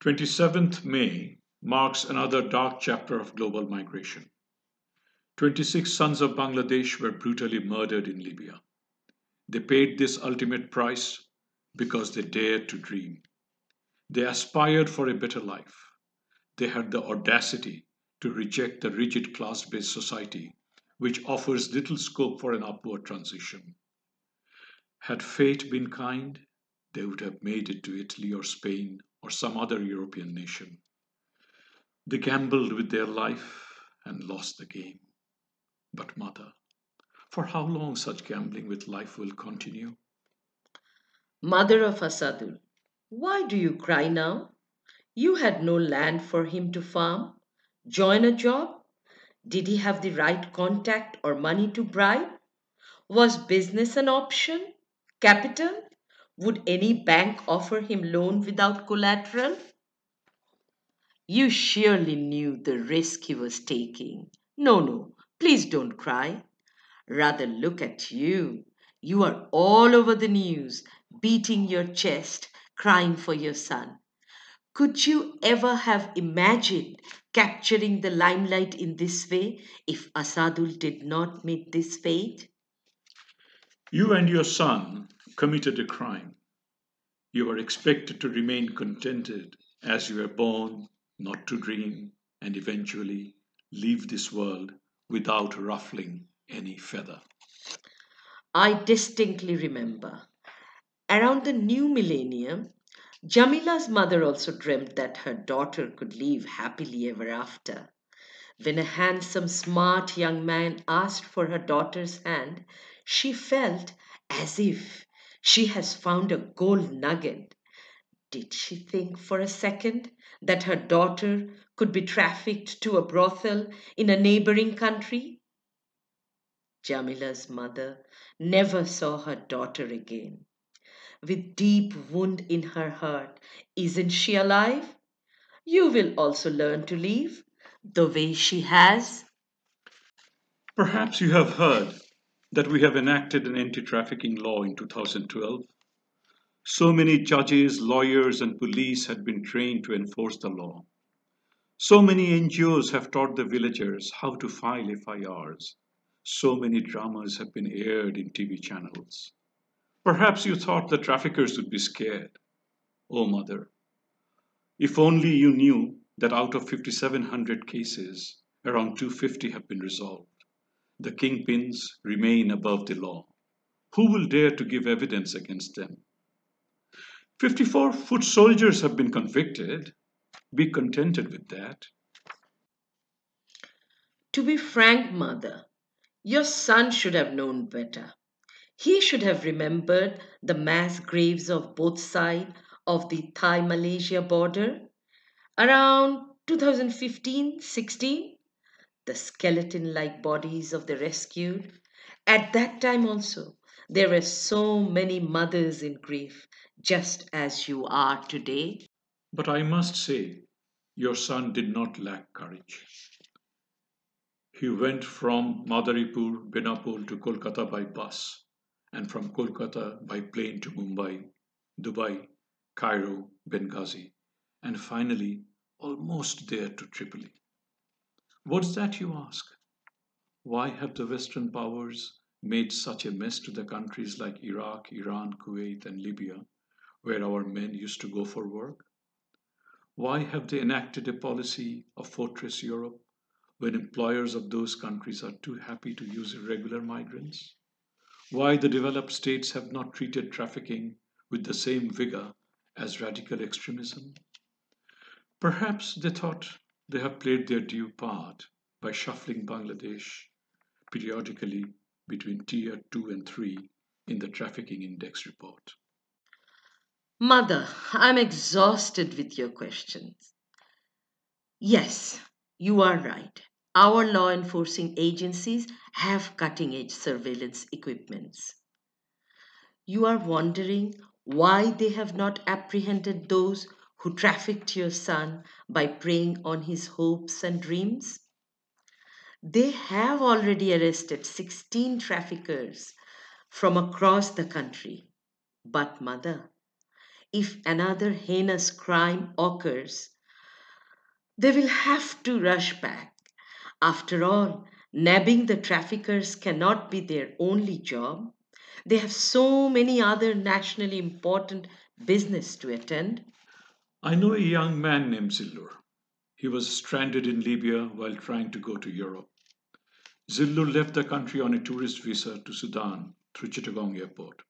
27th May marks another dark chapter of global migration. 26 sons of Bangladesh were brutally murdered in Libya. They paid this ultimate price because they dared to dream. They aspired for a better life. They had the audacity to reject the rigid class based society which offers little scope for an upward transition. Had fate been kind, they would have made it to Italy or Spain or some other European nation. They gambled with their life and lost the game. But, mother, for how long such gambling with life will continue? Mother of Asadul, why do you cry now? You had no land for him to farm. Join a job? Did he have the right contact or money to bribe? Was business an option? Capital? Would any bank offer him loan without collateral? You surely knew the risk he was taking. No, no, please don't cry. Rather look at you. You are all over the news, beating your chest, crying for your son. Could you ever have imagined capturing the limelight in this way if Asadul did not meet this fate? You and your son committed a crime. You are expected to remain contented as you were born, not to dream, and eventually leave this world without ruffling any feather. I distinctly remember. Around the new millennium, Jamila's mother also dreamt that her daughter could live happily ever after. When a handsome, smart young man asked for her daughter's hand, she felt as if she has found a gold nugget. Did she think for a second that her daughter could be trafficked to a brothel in a neighboring country? Jamila's mother never saw her daughter again. With deep wound in her heart, isn't she alive? You will also learn to live the way she has. Perhaps you have heard that we have enacted an anti trafficking law in 2012. So many judges, lawyers, and police had been trained to enforce the law. So many NGOs have taught the villagers how to file FIRs. So many dramas have been aired in TV channels. Perhaps you thought the traffickers would be scared. Oh, mother, if only you knew that out of 5,700 cases, around 250 have been resolved. The kingpins remain above the law. Who will dare to give evidence against them? 54 foot soldiers have been convicted. Be contented with that. To be frank, mother, your son should have known better. He should have remembered the mass graves of both sides of the Thai Malaysia border around 2015-16, the skeleton like bodies of the rescued. At that time, also, there were so many mothers in grief, just as you are today. But I must say, your son did not lack courage. He went from Madaripur, Benapole to Kolkata by bus, and from Kolkata by plane to Mumbai, Dubai, Cairo, Benghazi, and finally almost there to Tripoli. What's that, you ask? Why have the Western powers made such a mess to the countries like Iraq, Iran, Kuwait, and Libya, where our men used to go for work? Why have they enacted a policy of fortress Europe when employers of those countries are too happy to use irregular migrants? Why the developed states have not treated trafficking with the same vigor as radical extremism? Perhaps they thought they have played their due part by shuffling Bangladesh periodically between tier 2 and 3 in the trafficking index report. Mother, I'm exhausted with your questions. Yes, you are right. Our law enforcing agencies have cutting edge surveillance equipments. You are wondering why they have not apprehended those who trafficked your son by preying on his hopes and dreams? They have already arrested 16 traffickers from across the country. But, mother, if another heinous crime occurs, they will have to rush back. After all, nabbing the traffickers cannot be their only job. They have so many other nationally important business to attend. I know a young man named Zillur. He was stranded in Libya while trying to go to Europe. Zillur left the country on a tourist visa to Sudan through Chittagong airport.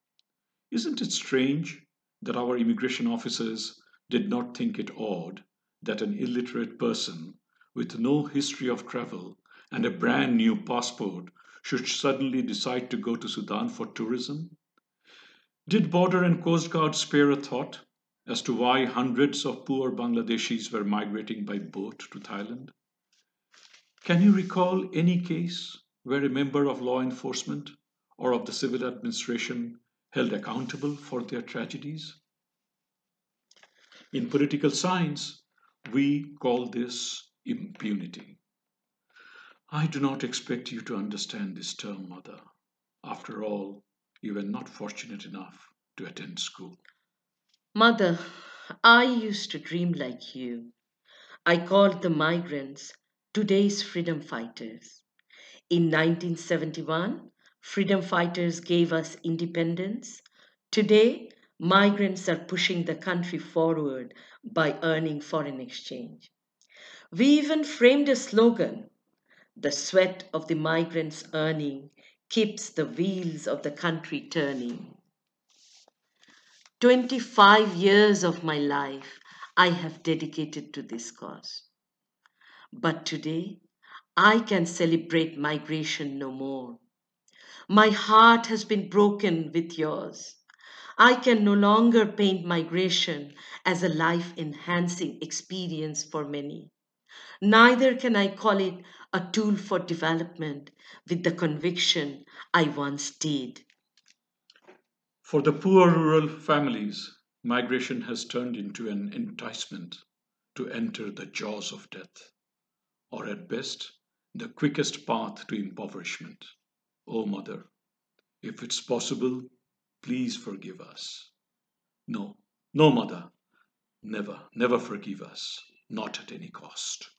Isn't it strange that our immigration officers did not think it odd that an illiterate person with no history of travel and a brand new passport should suddenly decide to go to Sudan for tourism? Did Border and Coast Guard spare a thought as to why hundreds of poor Bangladeshis were migrating by boat to Thailand? Can you recall any case where a member of law enforcement or of the civil administration held accountable for their tragedies? In political science, we call this impunity. I do not expect you to understand this term, Mother. After all, you were not fortunate enough to attend school. Mother, I used to dream like you. I called the migrants today's freedom fighters. In 1971, freedom fighters gave us independence. Today, migrants are pushing the country forward by earning foreign exchange. We even framed a slogan: the sweat of the migrants' earning keeps the wheels of the country turning. 25 years of my life I have dedicated to this cause. But today, I can celebrate migration no more. My heart has been broken with yours. I can no longer paint migration as a life enhancing experience for many. Neither can I call it a tool for development with the conviction I once did. For the poor rural families, migration has turned into an enticement to enter the jaws of death, or at best, the quickest path to impoverishment. Oh, Mother, if it's possible, please forgive us. No, no, Mother, never, never forgive us, not at any cost.